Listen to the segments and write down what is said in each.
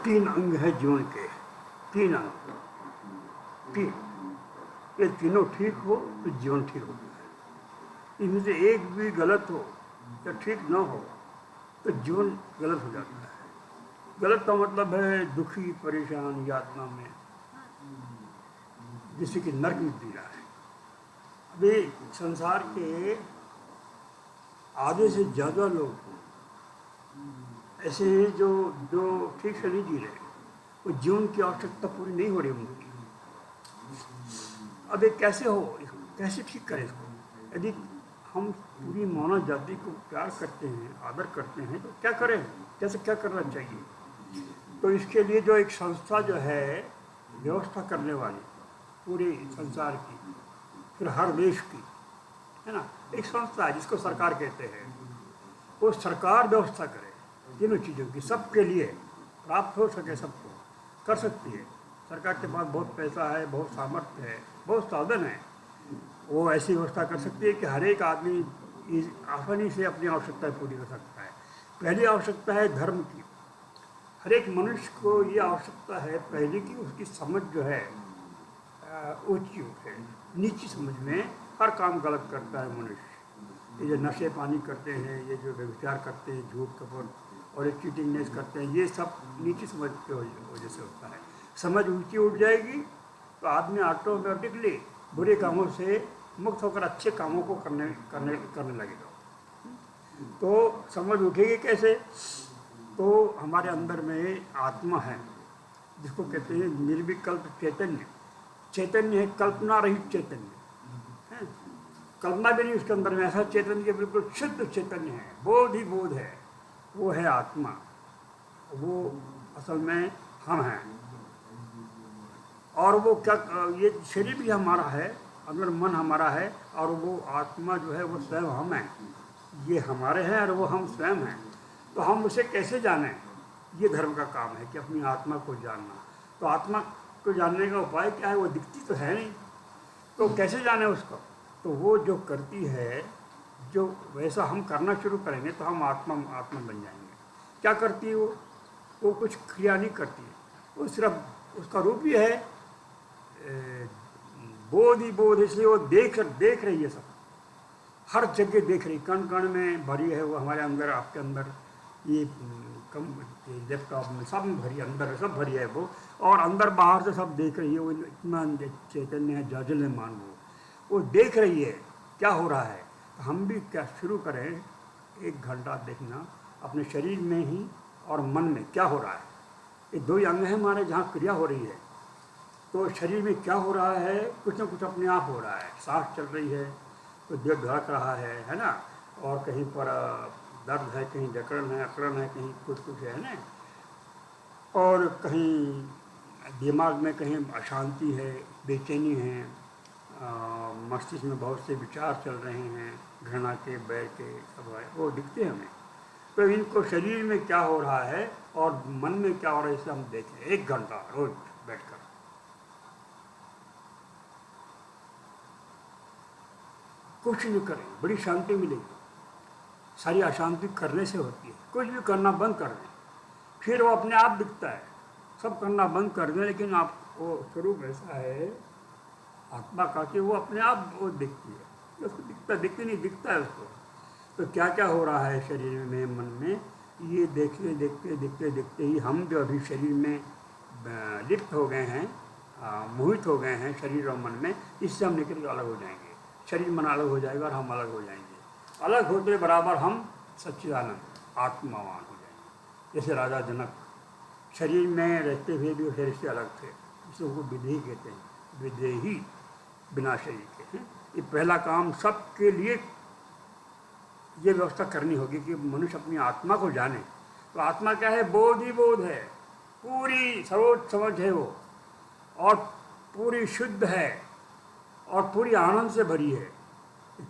तीन अंग है जीवन के, तीन अंग, तीन, ये तीनों ठीक हो तो जीवन ठीक होता है। इनमें से एक भी गलत हो या ठीक न हो तो जीवन गलत हो जाता है। गलत का मतलब है दुखी परेशान यातना में, जिससे कि नरक में जी रहा है। अभी संसार के आधे से ज़्यादा लोग ऐसे हैं जो जो ठीक से नहीं जी रहे, वो जीवन की आवश्यकता पूरी नहीं हो रही उनकी। अब ये कैसे हो, कैसे ठीक करें इसको? यदि हम पूरी मानव जाति को प्यार करते हैं, आदर करते हैं, तो क्या करें, कैसे क्या करना चाहिए? तो इसके लिए जो एक संस्था जो है व्यवस्था करने वाली पूरे संसार की, फिर हर देश की, है ना, एक संस्था है जिसको सरकार कहते हैं। वो सरकार व्यवस्था करे तीनों चीज़ों की, सबके लिए प्राप्त हो सके, सबको कर सकती है। सरकार के पास बहुत पैसा है, बहुत सामर्थ्य है, बहुत साधन है, वो ऐसी व्यवस्था कर सकती है कि हर एक आदमी आसानी से अपनी आवश्यकताएं पूरी कर सकता है। पहली आवश्यकता है धर्म की। हर एक मनुष्य को ये आवश्यकता है पहले की उसकी समझ जो है ऊंची उठे। नीची समझ में हर काम गलत करता है मनुष्य। ये जो नशे पानी करते हैं, ये जो व्यभिचार करते हैं, झूठ कपट और ये चीटिंगनेस करते हैं, ये सब नीची समझ की वजह से होता है। समझ ऊंची उठ जाएगी तो आदमी ऑटोमेटिकली बुरे कामों से मुक्त होकर अच्छे कामों को करने लगेगा। तो समझ उठेगी कैसे? तो हमारे अंदर में आत्मा है, जिसको कहते हैं निर्विकल्प चैतन्य। चैतन्य है कल्पना रहित चैतन्य है, कल्पना भी नहीं उसके अंदर में, ऐसा चैतन्य के बिल्कुल शुद्ध चैतन्य है, बोध ही बोध है, वो है आत्मा। वो असल में हम हैं। और वो क्या, ये शरीर भी हमारा है, अंदर मन हमारा है, और वो आत्मा जो है वो स्वयं हम हैं। ये हमारे हैं और वो हम स्वयं हैं। तो हम उसे कैसे जानें? ये धर्म का काम है कि अपनी आत्मा को जानना। तो आत्मा को जानने का उपाय क्या है? वो दिखती तो है नहीं, तो कैसे जाने उसको? तो वो जो करती है, जो वैसा हम करना शुरू करेंगे तो हम आत्मा बन जाएंगे। क्या करती है वो कुछ क्रिया नहीं करती है, वो सिर्फ उसका रूप ही है बोध ही बोध। इसलिए वो देख रही है, सब हर जगह देख रही, कण कण में भरी है वो हमारे अंदर, आपके अंदर, ये लैपटॉप में सब भरी, अंदर सब भरी है वो, और अंदर बाहर से सब देख रही है। वो इतना चैतन्य है, जाजल्यमान वो देख रही है क्या हो रहा है। तो हम भी क्या शुरू करें, 1 घंटा देखना अपने शरीर में ही और मन में क्या हो रहा है। ये दो ही अंग हैं हमारे जहाँ क्रिया हो रही है। तो शरीर में क्या हो रहा है, कुछ ना कुछ अपने आप हो रहा है। सांस चल रही है तो दिल धड़क रहा है ना, और कहीं पर दर्द है, कहीं जकड़न है, अकड़न है, कहीं कुछ है ना, और कहीं दिमाग में कहीं अशांति है, बेचैनी है, मस्तिष्क में बहुत से विचार चल रहे हैं, घृणा के, बैर के, सब है, वो दिखते हैं हमें। तो इनको शरीर में क्या हो रहा है और मन में क्या हो रहा है, इसे हम देखें 1 घंटा रोज बैठकर। कुछ नहीं करें, बड़ी शांति मिलेगी। सारी अशांति करने से होती है। कुछ भी करना बंद कर दें, फिर वो अपने आप दिखता है। सब करना बंद कर दें, लेकिन आप वो स्वरूप ऐसा है आत्मा का कि वो अपने आप वो दिखती है, उसको दिखती नहीं, दिखता है उसको। तो क्या क्या हो रहा है शरीर में, मन में, ये देखते ही हम जो अभी शरीर में लिप्त हो गए हैं, मोहित हो गए हैं शरीर और मन में, इससे हम निकल कर अलग हो जाएंगे। शरीर मन अलग हो जाएगा और हम अलग हो जाएंगे। अलग होते बराबर हम सच्चिदानंद आत्मावान हो जाएंगे। जैसे राजा जनक शरीर में रहते हुए भी शरीर से अलग थे, इसको विदेही कहते हैं, विदेही बिना शरीर के हैं। ये पहला काम सबके लिए ये व्यवस्था करनी होगी कि मनुष्य अपनी आत्मा को जाने। तो आत्मा क्या है? बोध ही बोध है, पूरी सर्वोच्च समझ है वो, और पूरी शुद्ध है और पूरी आनंद से भरी है।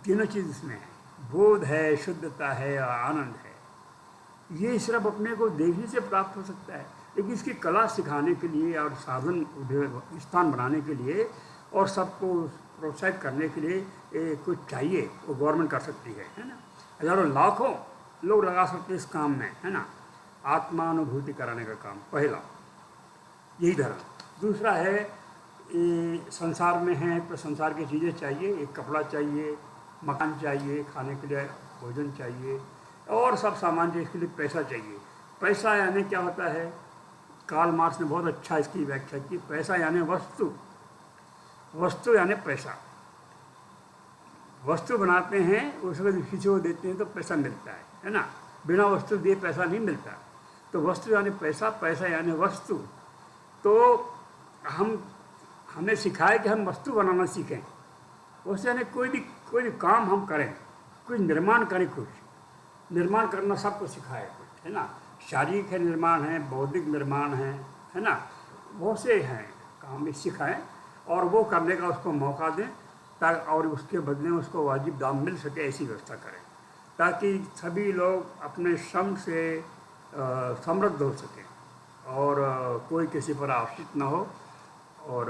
तीनों चीज़ इसमें है, बोध है, शुद्धता है और आनंद है। ये सिर्फ अपने को देखने से प्राप्त हो सकता है, लेकिन इसकी कला सिखाने के लिए और साधन स्थान बनाने के लिए और सबको प्रोत्साहित करने के लिए कुछ चाहिए, वो गवर्नमेंट कर सकती है ना। हजारों लाखों लोग लगा सकते हैं इस काम में, है ना। आत्मानुभूति कराने का काम, पहला यही धर्म। दूसरा है संसार में है तो संसार की चीज़ें चाहिए, एक कपड़ा चाहिए, मकान चाहिए, खाने के लिए भोजन चाहिए और सब सामान चाहिए, इसके लिए पैसा चाहिए। पैसा यानी क्या होता है, कार्ल मार्क्स ने बहुत अच्छा इसकी व्याख्या की। पैसा यानी वस्तु, वस्तु यानी पैसा। वस्तु बनाते हैं उसको किसी को देते हैं तो पैसा मिलता है ना। बिना वस्तु दिए पैसा नहीं मिलता। तो वस्तु यानी पैसा, पैसा यानी वस्तु। तो हमें सिखाए कि हम वस्तु बनाना सीखें। वस्तु यानी कोई भी काम हम करें, कुछ निर्माण करें, कुछ निर्माण करना सबको सिखाए कुछ, है ना। शारीरिक है निर्माण है, बौद्धिक निर्माण है ना, बहुत से हैं काम भी सिखाएं और वो करने का उसको मौका दें ताकि और उसके बदले में उसको वाजिब दाम मिल सके, ऐसी व्यवस्था करें ताकि सभी लोग अपने श्रम से समृद्ध हो सकें और कोई किसी पर आश्रित न हो और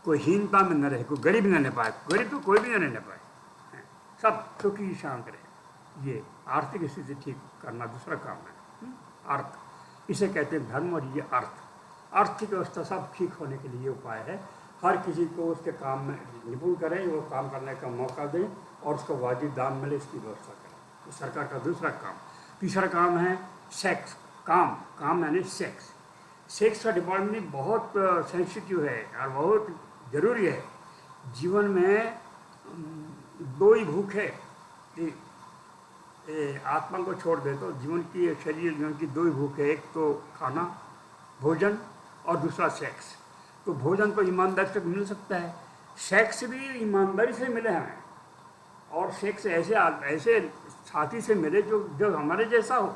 कोई हीनता में न रहे, कोई गरीब न रह पाए, गरीब तो कोई भी न रहने पाए, सब सुखी शांत रहे। ये आर्थिक स्थिति ठीक करना दूसरा काम है। अर्थ, इसे कहते हैं धर्म। और ये अर्थ, आर्थिक व्यवस्था सब ठीक होने के लिए उपाय है। हर किसी को उसके काम में निपुण करें, वो काम करने का मौका दें और उसको वाजिब दाम मिले, इसकी व्यवस्था करें। तो सरकार का दूसरा काम। तीसरा काम है सेक्स, काम यानी सेक्स। सेक्स का डिपार्टमेंट बहुत सेंसिटिव है और बहुत ज़रूरी है। जीवन में दो ही भूख है, आत्मा को छोड़ दे तो जीवन की, शरीर जीवन की दो ही भूख है, एक तो खाना भोजन और दूसरा सेक्स। तो भोजन तो ईमानदारी से मिल सकता है, सेक्स भी ईमानदारी से मिले हमें। और सेक्स ऐसे साथी से मिले जो हमारे जैसा हो,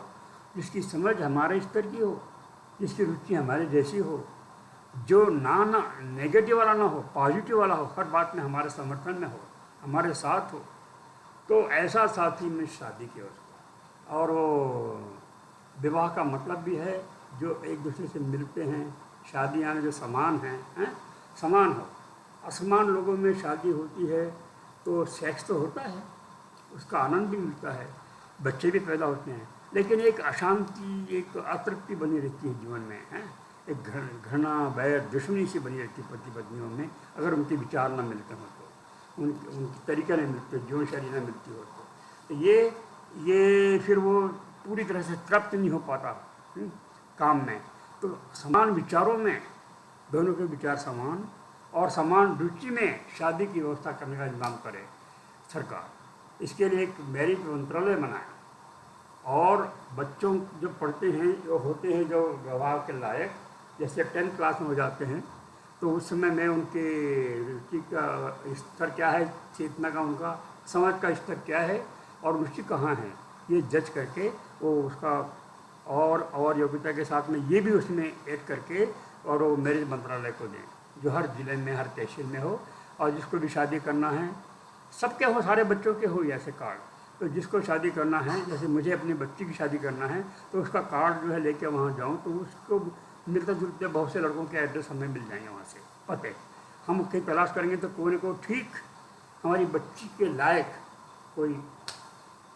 जिसकी समझ हमारे स्तर की हो, जिसकी रुचि हमारे जैसी हो, जो ना नेगेटिव वाला ना हो, पॉजिटिव वाला हो, हर बात में हमारे समर्थन में हो, हमारे साथ हो। तो ऐसा साथी में शादी की उसको। और वो विवाह का मतलब भी है जो एक दूसरे से मिलते हैं। शादी यानी जो समान हैं, समान हो। असमान लोगों में शादी होती है तो सेक्स तो होता है, उसका आनंद भी मिलता है, बच्चे भी पैदा होते हैं, लेकिन एक अशांति, एक अतृप्ति बनी रहती है जीवन में, है। एक घृणा, बैर, दुश्मनी सी बनी रहती है पति पत्नियों में, अगर उनके विचार न मिलते हों तो, उनकी तरीक़ा नहीं मिलते, जीवन शैली न मिलती हो तो ये फिर वो पूरी तरह से तृप्त नहीं हो पाता काम में। तो समान विचारों में, दोनों के विचार समान और समान रुचि में शादी की व्यवस्था करने का इंतजाम करे सरकार। इसके लिए एक मैरिज मंत्रालय बनाए और बच्चों जो पढ़ते हैं, जो होते हैं जो विवाह के लायक, जैसे 10th क्लास में हो जाते हैं तो उस समय में उनके रुचि का स्तर क्या है, चेतना का, उनका समझ का स्तर क्या है और रुचि कहाँ है, ये जज करके वो उसका और योग्यता के साथ में ये भी उसमें ऐड करके और वो मैरिज मंत्रालय को दें, जो हर जिले में, हर तहसील में हो। और जिसको भी शादी करना है, सबके हो, सारे बच्चों के हो ऐसे कार्ड। तो जिसको शादी करना है, जैसे मुझे अपनी बच्ची की शादी करना है तो उसका कार्ड जो है लेके वहाँ जाऊँ तो उसको मिलते जुलते बहुत से लड़कों के एड्रेस हमें मिल जाएंगे वहाँ से, पते। हम कहीं तलाश करेंगे तो कोई न कोई ठीक हमारी बच्ची के लायक कोई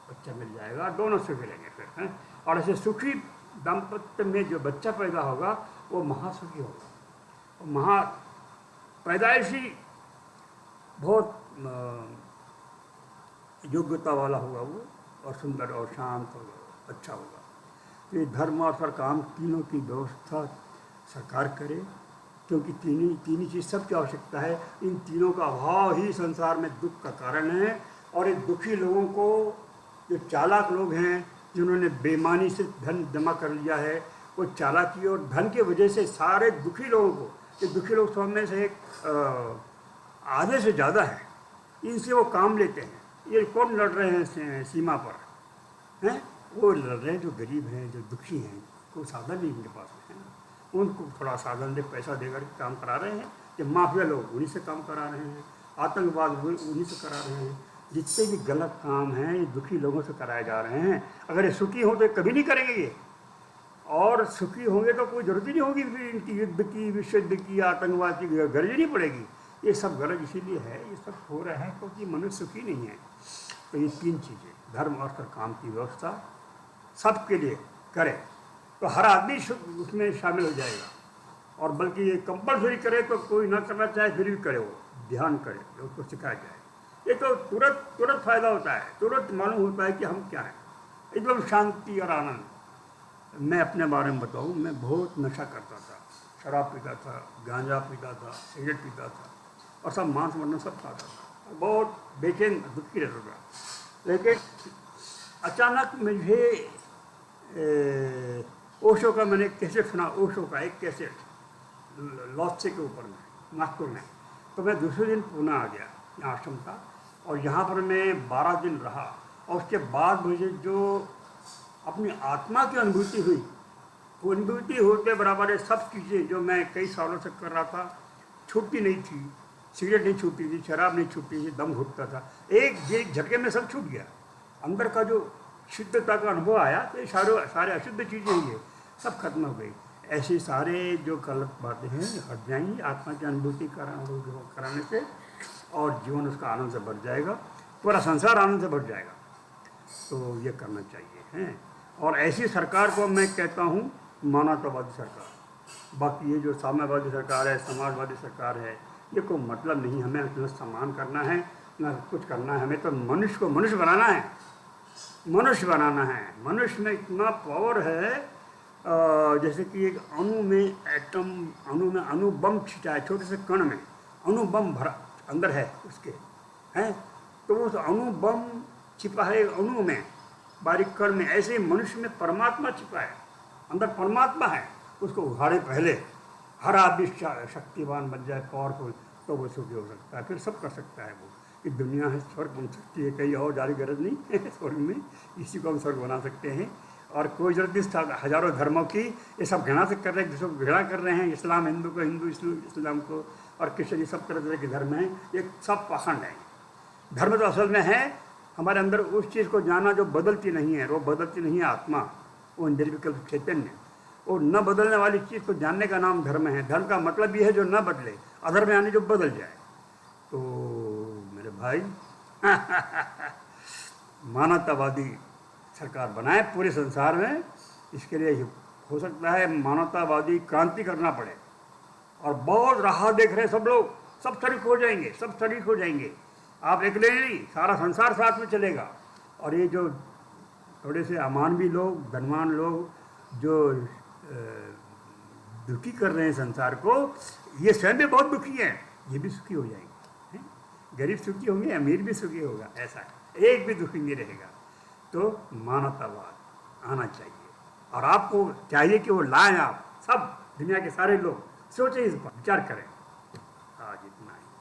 बच्चा मिल जाएगा, दोनों सुखी रहेंगे फिर, हैं। और ऐसे सुखी दाम्पत्य में जो बच्चा पैदा होगा वो महासुखी होगा, पैदाइशी बहुत योग्यता वाला होगा वो, और सुंदर और शांत होगा, अच्छा होगा। तो ये धर्म और सरकार तीनों की व्यवस्था सरकार करे, क्योंकि तीन ही चीज़ सबकी आवश्यकता है। इन तीनों का अभाव ही संसार में दुख का कारण है। और इन दुखी लोगों को, जो चालाक लोग हैं जिन्होंने बेईमानी से धन जमा कर लिया है, वो चालाकी और धन की वजह से सारे दुखी लोगों को, ये दुखी लोग सब में से आधे से ज़्यादा है, इनसे वो काम लेते हैं। ये कौन लड़ रहे हैं सीमा पर, हैं? वो लड़ रहे हैं जो गरीब हैं, जो दुखी हैं, कोई साधन नहीं उनके पास है ना, उनको थोड़ा साधन दे, पैसा देकर काम करा रहे हैं। कि माफिया लोग उन्हीं से काम करा रहे हैं, आतंकवाद उन्हीं से करा रहे हैं। जितने भी गलत काम हैं ये दुखी लोगों से कराए जा रहे हैं। अगर ये सुखी हो तो कभी नहीं करेंगे ये, और सुखी होंगे तो कोई ज़रूरत ही नहीं होगी इनकी युद्ध की, विश्व युद्ध की, आतंकवाद की गरज ही नहीं पड़ेगी। ये सब गरज इसीलिए है, ये सब हो रहे हैं क्योंकि मनुष्य सुखी नहीं है। तो ये तीन चीज़ें, धर्म, अर्थ और काम की व्यवस्था सबके लिए करे तो हर आदमी उसमें शामिल हो जाएगा। और बल्कि ये कंपलसरी करे तो कोई ना करना चाहे फिर भी करे, वो ध्यान करे, उसको सिखाया जाए। ये तो तुरंत तुरंत फायदा होता है, तुरंत मालूम होता है कि हम क्या हैं, एकदम शांति और आनंद। मैं अपने बारे में बताऊं, मैं बहुत नशा करता था, शराब पीता था, गांजा पीता था, सिगरेट पीता था और सब मांस मटन सब खाता था, बहुत बेचैन दुखी रहता था। लेकिन अचानक मुझे ओशो का मैंने कैसेट सुना, ओशो का एक कैसेट लॉस्टे के ऊपर में, नागपुर में। तो मैं दूसरे दिन पुणे आ गया, यहाँ आश्रम था, और यहाँ पर मैं 12 दिन रहा। और उसके बाद मुझे जो अपनी आत्मा की अनुभूति हुई, वो अनुभूति होते बराबर है सब चीज़ें जो मैं कई सालों से कर रहा था छूटती नहीं थी। सिगरेट नहीं छूटती थी, शराब नहीं छूटती थी, दम घुटता था, एक झटके में सब छूट गया। अंदर का जो शुद्धता का अनुभव आया तो ये सारे अशुद्ध चीज़ें ही है सब खत्म हो गई। ऐसे सारे जो गलत बातें हैं हट जाएंगी आत्मा की अनुभूति कराने से, और जीवन उसका आनंद से भर जाएगा, पूरा संसार आनंद से भर जाएगा। तो ये करना चाहिए हैं। और ऐसी सरकार को मैं कहता हूँ मानवतावादी सरकार। बाकी ये जो साम्यवादी सरकार है, समाजवादी सरकार है, ये कोई मतलब नहीं। हमें न सम्मान करना है न कुछ करना है, हमें तो मनुष्य को मनुष्य बनाना है, मनुष्य बनाना है। मनुष्य में इतना पावर है, जैसे कि एक अणु में एटम, अणु में अणु बम छिटा है, छोटे से कण में अणु बम भरा अंदर है उसके हैं। तो उस अणु बम छिपा है अणु में, बारीक कण में। ऐसे ही मनुष्य में परमात्मा छिपा है, अंदर परमात्मा है। उसको उघाड़े पहले हर आदमी शक्तिवान बन जाए, पावरफुल, तो वो सुखी हो सकता है, फिर सब कर सकता है। वो कि दुनिया है स्वर्ग बन सकती है, कहीं और जारी गरज नहीं है स्वर्ग में, इसी को हम स्वर्ग बना सकते हैं। और कोई जरूरत नहीं हजारों धर्मों की, ये सब घृणा से कर रहे हैं, जिसको घृणा कर रहे हैं, इस्लाम हिंदू को हिंदू, इस्लाम को, और क्रिश्चियन, ये सब तरह तरह के धर्म हैं, ये सब पाखंड है। धर्म तो असल में है हमारे अंदर उस चीज़ को जाना जो बदलती नहीं है, वो बदलती नहीं है आत्मा, वो निर्विकल्प चैतन्य। वो न बदलने वाली चीज़ को जानने का नाम धर्म है। धर्म का मतलब ये है जो न बदले, अधर्म यानी जो बदल जाए। तो मेरे भाई मानवतावादी सरकार बनाए पूरे संसार में। इसके लिए हो सकता है मानवतावादी क्रांति करना पड़े, और बहुत राह देख रहे सब लोग, सब शरीक हो जाएंगे, सब शरीक हो जाएंगे। आप अकेले नहीं, सारा संसार साथ में चलेगा। और ये जो थोड़े से अमानवी लोग, धनवान लोग जो दुखी कर रहे हैं संसार को, ये स्वयं भी बहुत दुखी हैं, ये भी सुखी हो जाएंगे। गरीब सुखी होंगे, अमीर भी सुखी होगा, ऐसा एक भी दुखी नहीं रहेगा। तो मानवतावाद आना चाहिए, और आपको चाहिए कि वो लाएं। आप सब दुनिया के सारे लोग सोचें, इस पर विचार करें। आज इतना ही।